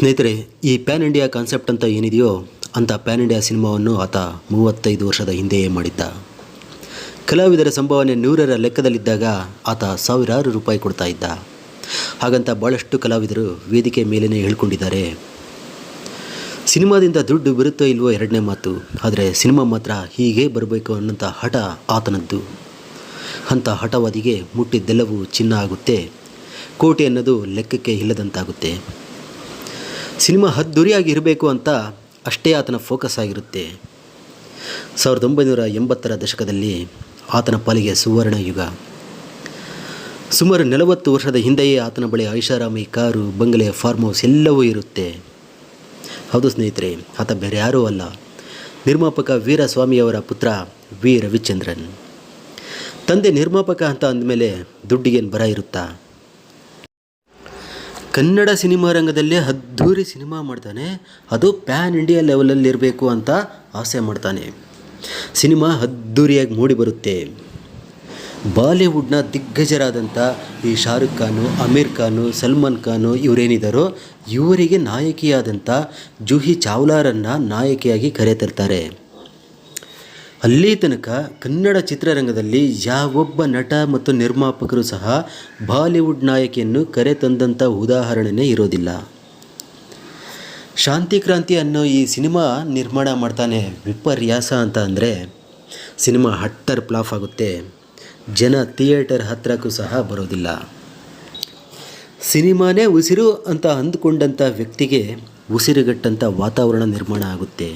ಸ್ನೇಹಿತರೆ, ಈ PAN India concept ಅಂತ ಏನಿದೆಯೋ ಅಂಥ ಪ್ಯಾನ್ ಇಂಡಿಯಾ ಸಿನಿಮಾವನ್ನು ಆತ 35 ವರ್ಷದ ಹಿಂದೆಯೇ ಮಾಡಿದ್ದ. ಕಲಾವಿದರ ಸಂಭಾವನೆ 100ರ ಲೆಕ್ಕದಲ್ಲಿದ್ದಾಗ ಆತ ಸಾವಿರಾರು ರೂಪಾಯಿ ಕೊಡ್ತಾ ಇದ್ದ. ಹಾಗಂತ ಭಾಳಷ್ಟು ಕಲಾವಿದರು ವೇದಿಕೆ ಮೇಲೇ ಹೇಳ್ಕೊಂಡಿದ್ದಾರೆ. ಸಿನಿಮಾದಿಂದ ದುಡ್ಡು ಬರುತ್ತೋ ಇಲ್ವೋ ಎರಡನೇ ಮಾತು, ಆದರೆ ಸಿನಿಮಾ ಮಾತ್ರ ಹೀಗೇ ಬರಬೇಕು ಅನ್ನೋಂಥ ಹಠ ಆತನದ್ದು. ಅಂಥ ಹಠವಾದಿಗೆ ಮುಟ್ಟಿದ್ದೆಲ್ಲವೂ ಚಿನ್ನ ಆಗುತ್ತೆ, ಕೋಟೆ ಅನ್ನೋದು ಲೆಕ್ಕಕ್ಕೆ ಇಲ್ಲದಂತಾಗುತ್ತೆ. ಸಿನಿಮಾ ಅದ್ದೂರಿಯಾಗಿ ಇರಬೇಕು ಅಂತ ಅಷ್ಟೇ ಆತನ ಫೋಕಸ್ ಆಗಿರುತ್ತೆ. 1980ರ ದಶಕದಲ್ಲಿ ಆತನ ಪಾಲಿಗೆ ಸುವರ್ಣ ಯುಗ. ಸುಮಾರು 40 ವರ್ಷದ ಹಿಂದೆಯೇ ಆತನ ಬಳಿ ಐಷಾರಾಮಿ ಕಾರು, ಬಂಗಲೆ, ಫಾರ್ಮ್ ಹೌಸ್ ಎಲ್ಲವೂ ಇರುತ್ತೆ. ಹೌದು ಸ್ನೇಹಿತರೆ, ಆತ ಬೇರೆ ಯಾರೂ ಅಲ್ಲ, ನಿರ್ಮಾಪಕ ವೀರಸ್ವಾಮಿಯವರ ಪುತ್ರ ವಿ ರವಿಚಂದ್ರನ್. ತಂದೆ ನಿರ್ಮಾಪಕ ಅಂತ ಅಂದಮೇಲೆ ದುಡ್ಡಿಗೇನು ಬರ ಇರುತ್ತಾ? ಕನ್ನಡ ಸಿನಿಮಾ ರಂಗದಲ್ಲೇ ಅದ್ಧೂರಿ ಸಿನಿಮಾ ಮಾಡ್ತಾನೆ, ಅದು ಪ್ಯಾನ್ ಇಂಡಿಯಾ ಲೆವೆಲಲ್ಲಿ ಇರಬೇಕು ಅಂತ ಆಸೆ ಮಾಡ್ತಾನೆ. ಸಿನಿಮಾ ಅದ್ಧೂರಿಯಾಗಿ ಮೂಡಿ ಬರುತ್ತೆ. ಬಾಲಿವುಡ್ನ ದಿಗ್ಗಜರಾದಂಥ ಈ ಶಾರುಖ್ ಖಾನು, ಅಮೀರ್ ಖಾನು, ಸಲ್ಮಾನ್ ಖಾನು ಇವರೇನಿದ್ದಾರೋ ಇವರಿಗೆ ನಾಯಕಿಯಾದಂಥ ಜೂಹಿ ಚಾವ್ಲಾರನ್ನು ನಾಯಕಿಯಾಗಿ ಕರೆತರ್ತಾರೆ. ಅಲ್ಲಿ ತನಕ ಕನ್ನಡ ಚಿತ್ರರಂಗದಲ್ಲಿ ಯಾವೊಬ್ಬ ನಟ ಮತ್ತು ನಿರ್ಮಾಪಕರು ಸಹ ಬಾಲಿವುಡ್ ನಾಯಕಿಯನ್ನು ಕರೆತಂದಂಥ ಉದಾಹರಣೆನೇ ಇರೋದಿಲ್ಲ. ಶಾಂತಿ ಕ್ರಾಂತಿ ಅನ್ನೋ ಈ ಸಿನಿಮಾ ನಿರ್ಮಾಣ ಮಾಡ್ತಾನೆ. ವಿಪರ್ಯಾಸ ಅಂತ ಅಂದರೆ ಸಿನಿಮಾ ಹಟ್ಟರ್ ಫ್ಲಾಪ್ ಆಗುತ್ತೆ, ಜನ ಥಿಯೇಟರ್ ಹತ್ತಿರಕ್ಕೂ ಸಹ ಬರೋದಿಲ್ಲ. ಸಿನಿಮಾನೇ ಉಸಿರು ಅಂತ ಅಂದುಕೊಂಡಂಥ ವ್ಯಕ್ತಿಗೆ ಉಸಿರುಗಟ್ಟಂಥ ವಾತಾವರಣ ನಿರ್ಮಾಣ ಆಗುತ್ತೆ.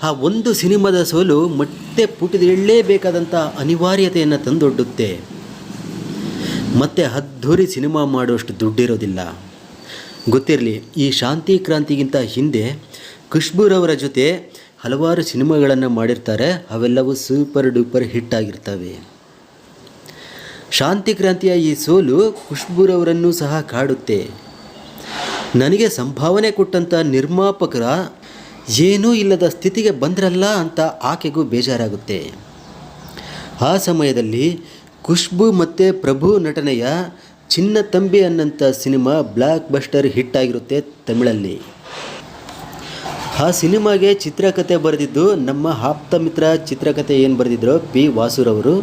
ಆ ಒಂದು ಸಿನಿಮಾದ ಸೋಲು ಮತ್ತೆ ಪುಟಿದೇಳಲೇಬೇಕಾದಂಥ ಅನಿವಾರ್ಯತೆಯನ್ನು ತಂದೊಡ್ಡುತ್ತೆ. ಮತ್ತೆ ಅದ್ಧೂರಿ ಸಿನಿಮಾ ಮಾಡುವಷ್ಟು ದುಡ್ಡಿರೋದಿಲ್ಲ. ಗೊತ್ತಿರಲಿ, ಈ ಶಾಂತಿ ಕ್ರಾಂತಿಗಿಂತ ಹಿಂದೆ ಖುಷ್ಬೂರವರ ಜೊತೆ ಹಲವಾರು ಸಿನಿಮಾಗಳನ್ನು ಮಾಡಿರ್ತಾರೆ. ಅವೆಲ್ಲವೂ ಸೂಪರ್ ಡೂಪರ್ ಹಿಟ್ ಆಗಿರ್ತವೆ. ಶಾಂತಿ ಕ್ರಾಂತಿಯ ಈ ಸೋಲು ಖುಷ್ಬೂರವರನ್ನು ಸಹ ಕಾಡುತ್ತೆ. ನನಗೆ ಸಂಭಾವನೆ ಕೊಟ್ಟಂಥ ನಿರ್ಮಾಪಕರ ಏನೂ ಇಲ್ಲದ ಸ್ಥಿತಿಗೆ ಬಂದ್ರಲ್ಲ ಅಂತ ಆಕೆಗೂ ಬೇಜಾರಾಗುತ್ತೆ. ಆ ಸಮಯದಲ್ಲಿ ಖುಷ್ಬು ಮತ್ತು ಪ್ರಭು ನಟನೆಯ ಚಿನ್ನ Thambi ಅನ್ನಂಥ cinema block buster hit ಆಗಿರುತ್ತೆ ತಮಿಳಲ್ಲಿ. ಆ ಸಿನಿಮಾಗೆ ಚಿತ್ರಕಥೆ ಬರೆದಿದ್ದು ನಮ್ಮ ಆಪ್ತ ಮಿತ್ರ. ಚಿತ್ರಕಥೆ ಏನು ಬರೆದಿದ್ರು ಪಿ ವಾಸುರವರು,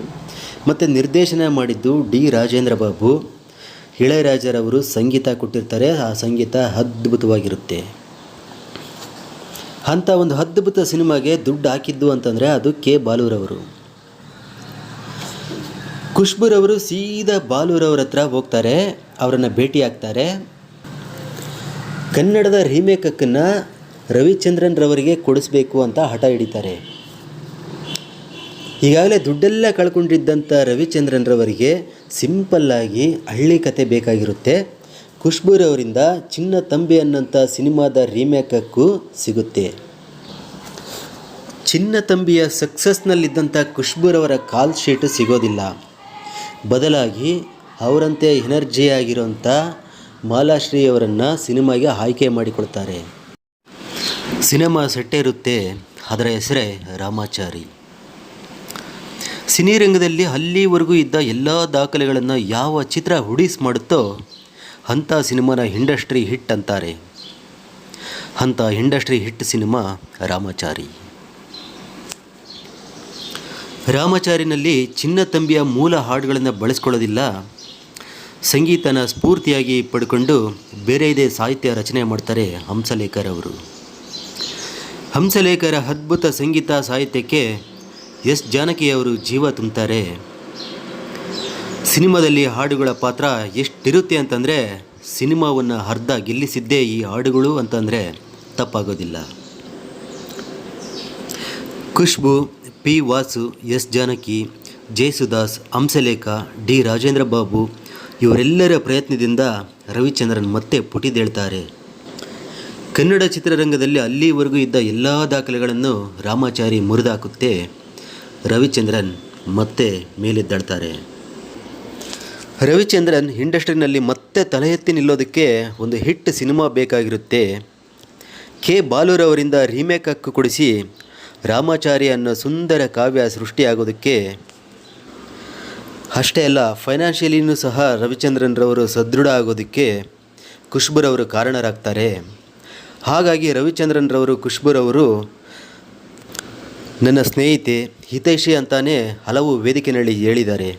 ಮತ್ತು ನಿರ್ದೇಶನ ಮಾಡಿದ್ದು ಡಿ ರಾಜೇಂದ್ರ ಬಾಬು. ಇಳೆಯರಾಜರವರು ಸಂಗೀತ ಕೊಟ್ಟಿರ್ತಾರೆ. ಆ ಸಂಗೀತ ಅದ್ಭುತವಾಗಿರುತ್ತೆ. ಅಂಥ ಒಂದು ಅದ್ಭುತ ಸಿನಿಮಾಗೆ ದುಡ್ಡು ಹಾಕಿದ್ದು ಅಂತಂದರೆ ಅದು ಕೆ ಬಾಲೂರವರು. ಖುಷ್ಬೂರವರು ಸೀದಾ ಬಾಲೂರವ್ರ ಹತ್ರ ಹೋಗ್ತಾರೆ, ಅವರನ್ನು ಭೇಟಿ ಆಗ್ತಾರೆ. ಕನ್ನಡದ ರೀಮೇಕನ್ನು ರವಿಚಂದ್ರನ್ ರವರಿಗೆ ಕೊಡಿಸ್ಬೇಕು ಅಂತ ಹಠ ಹಿಡಿತಾರೆ. ಈಗಾಗಲೇ ದುಡ್ಡೆಲ್ಲ ಕಳ್ಕೊಂಡಿದ್ದಂಥ ರವಿಚಂದ್ರನ್ ರವರಿಗೆ ಸಿಂಪಲ್ಲಾಗಿ ಹಳ್ಳಿ ಕತೆ ಬೇಕಾಗಿರುತ್ತೆ. ಖುಷ್ಬೂರವರಿಂದ ಚಿನ್ನ ತಂಬಿ ಅನ್ನೋಂಥ ಸಿನಿಮಾದ ರೀಮೇಕಕ್ಕೂ ಸಿಗುತ್ತೆ. ಚಿನ್ನ ತಂಬಿಯ ಸಕ್ಸಸ್ನಲ್ಲಿದ್ದಂಥ ಖುಷ್ಬೂರವರ ಕಾಲ್ ಶೀಟು ಸಿಗೋದಿಲ್ಲ. ಬದಲಾಗಿ ಅವರಂತೆ ಎನರ್ಜಿ ಆಗಿರೋಂಥ ಮಾಲಾಶ್ರೀ ಅವರನ್ನು ಸಿನಿಮಾಗೆ ಆಯ್ಕೆ ಮಾಡಿಕೊಳ್ತಾರೆ. ಸಿನಿಮಾ ಸೆಟ್ಟೇರುತ್ತೆ, ಅದರ ಹೆಸರೇ ರಾಮಾಚಾರಿ. ಸಿನಿರಂಗದಲ್ಲಿ ಅಲ್ಲಿವರೆಗೂ ಇದ್ದ ಎಲ್ಲ ದಾಖಲೆಗಳನ್ನು ಯಾವ ಚಿತ್ರ ಹುಡಿಸ್ ಮಾಡುತ್ತೋ ಅಂಥ ಸಿನಿಮಾನ ಇಂಡಸ್ಟ್ರಿ ಹಿಟ್ ಅಂತಾರೆ. ಅಂಥ ಇಂಡಸ್ಟ್ರಿ ಹಿಟ್ ಸಿನಿಮಾ ರಾಮಾಚಾರಿ. ರಾಮಾಚಾರಿನಲ್ಲಿ ಚಿನ್ನ ತಂಬಿಯ ಮೂಲ ಹಾಡುಗಳನ್ನು ಬಳಸ್ಕೊಳ್ಳೋದಿಲ್ಲ. ಸಂಗೀತನ ಸ್ಫೂರ್ತಿಯಾಗಿ ಪಡ್ಕೊಂಡು ಬೇರೆಯದೇ ಸಾಹಿತ್ಯ ರಚನೆ ಮಾಡ್ತಾರೆ ಹಂಸಲೇಖರ್ ಅವರು. ಹಂಸಲೇಖರ ಅದ್ಭುತ ಸಂಗೀತ ಸಾಹಿತ್ಯಕ್ಕೆ ಎಸ್ ಜಾನಕಿಯವರು ಜೀವ ತುಂಬುತ್ತಾರೆ. ಸಿನಿಮಾದಲ್ಲಿ ಹಾಡುಗಳ ಪಾತ್ರ ಎಷ್ಟಿರುತ್ತೆ ಅಂತಂದರೆ ಸಿನಿಮಾವನ್ನು ಅರ್ಧ ಗೆಲ್ಲಿಸಿದ್ದೇ ಈ ಹಾಡುಗಳು ಅಂತಂದರೆ ತಪ್ಪಾಗೋದಿಲ್ಲ. Khushbu, P Vasu, S Janaki, Jayasudas, Hamsalekha, D Rajendra Babu ಇವರೆಲ್ಲರ ಪ್ರಯತ್ನದಿಂದ ರವಿಚಂದ್ರನ್ ಮತ್ತೆ ಪುಟಿದೇಳ್ತಾರೆ. ಕನ್ನಡ ಚಿತ್ರರಂಗದಲ್ಲಿ ಅಲ್ಲಿವರೆಗೂ ಇದ್ದ ಎಲ್ಲ ದಾಖಲೆಗಳನ್ನು ರಾಮಾಚಾರಿ ಮುರಿದಾಕುತ್ತೆ. ರವಿಚಂದ್ರನ್ ಮತ್ತೆ ಮೇಲೆದ್ದಾಡ್ತಾರೆ. ರವಿಚಂದ್ರನ್ ಇಂಡಸ್ಟ್ರಿನಲ್ಲಿ ಮತ್ತೆ ತಲೆ ಎತ್ತಿ ನಿಲ್ಲೋದಕ್ಕೆ ಒಂದು ಹಿಟ್ ಸಿನಿಮಾ ಬೇಕಾಗಿರುತ್ತೆ. ಕೆ ಬಾಲೂರವರಿಂದ ರೀಮೇಕ್ ಹಕ್ಕು ಕೊಡಿಸಿ ರಾಮಾಚಾರಿ ಅನ್ನೋ ಸುಂದರ ಕಾವ್ಯ ಸೃಷ್ಟಿಯಾಗೋದಕ್ಕೆ ಅಷ್ಟೇ ಅಲ್ಲ, ಫೈನಾನ್ಷಿಯಲಿನೂ ಸಹ ರವಿಚಂದ್ರನ್ ರವರು ಸದೃಢ ಆಗೋದಕ್ಕೆ ಖುಷ್ಬುರವರು ಕಾರಣರಾಗ್ತಾರೆ. ಹಾಗಾಗಿ ರವಿಚಂದ್ರನ್ರವರು ಖುಷ್ಬುರವರು ನನ್ನ ಸ್ನೇಹಿತೆ ಹಿತೈಷಿ ಅಂತಾನೆ ಹಲವು ವೇದಿಕೆಯಲ್ಲಿ ಹೇಳಿದ್ದಾರೆ.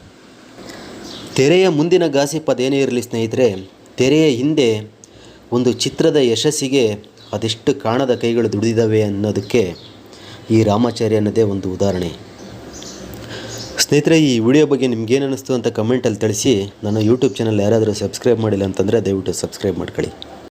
ತೆರೆಯ ಮುಂದಿನ ಗಾಸಿಪ್ ಅದೇನೇ ಇರಲಿ ಸ್ನೇಹಿತರೆ, ತೆರೆಯ ಹಿಂದೆ ಒಂದು ಚಿತ್ರದ ಯಶಸ್ಸಿಗೆ ಅದೆಷ್ಟು ಕಾಣದ ಕೈಗಳು ದುಡಿದಿದ್ದಾವೆ ಅನ್ನೋದಕ್ಕೆ ಈ ರಾಮಾಚಾರಿ ಅನ್ನೋದೇ ಒಂದು ಉದಾಹರಣೆ. ಸ್ನೇಹಿತರೆ, ಈ ವಿಡಿಯೋ ಬಗ್ಗೆ ನಿಮ್ಗೇನು ಅನ್ನಿಸ್ತು ಅಂತ ಕಮೆಂಟಲ್ಲಿ ತಿಳಿಸಿ. ನನ್ನ ಯೂಟ್ಯೂಬ್ ಚಾನಲ್ ಯಾರಾದರೂ ಸಬ್ಸ್ಕ್ರೈಬ್ ಮಾಡಿಲ್ಲ ಅಂತಂದರೆ ದಯವಿಟ್ಟು ಸಬ್ಸ್ಕ್ರೈಬ್ ಮಾಡ್ಕೊಳ್ಳಿ.